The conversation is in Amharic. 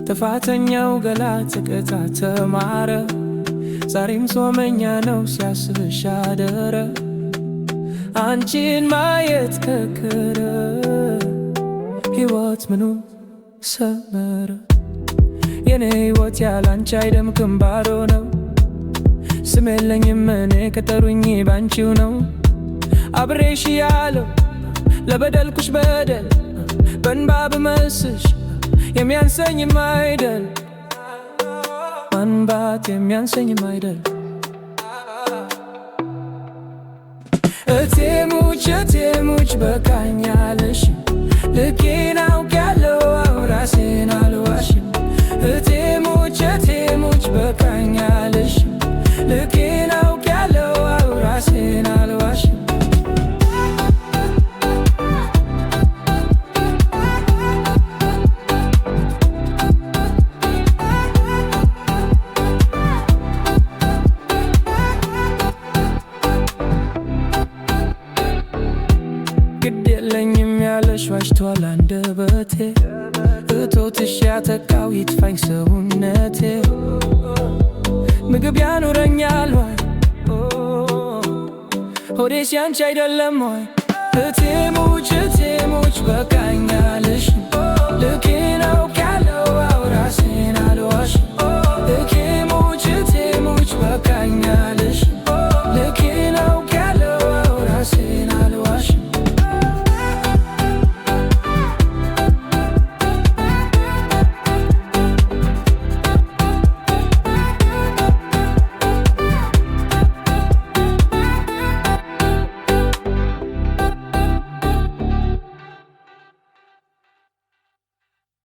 ጥፋተኛው ገላ ተቀጣ ተማረ ዛሬም ጾመኛ ነው ሲያስብሽ አደረ አንቺን ማየት ከከረ ሕይወት ምኑ ሰመረ የኔ ሕይወት ያላንቺ አይደምቅም ባዶ ነው ስም የለኝም እኔ ከጠሩኝ ባንቺው ነው አብሬሽ ያለው ለበደልኩሽ በደል በእንባ ብመስሽ የሚያንሰኝም አይደል ማንባት የሚያንሰኝም አይደል እቴሙች በቃኝ አልልሽም ልኬን አውቄያለሁ ራሴን አልዋሽም እቴሙች በቃኝ አልልሽም ልኬን አውቄያለሁ ራሴን አልዋሽም ግድ የለኝም ያለሽ ዋሽቷል አንደበቴ እቶትሽ ያተካው ይጥፋኝ ሰውነቴ ምግብ ያኑረኛል ወይ ሆዴስ ያንቺ አይደለም ወይ እቴሙች በቃኝ አልልሽም ልኬን አውቄያለሁ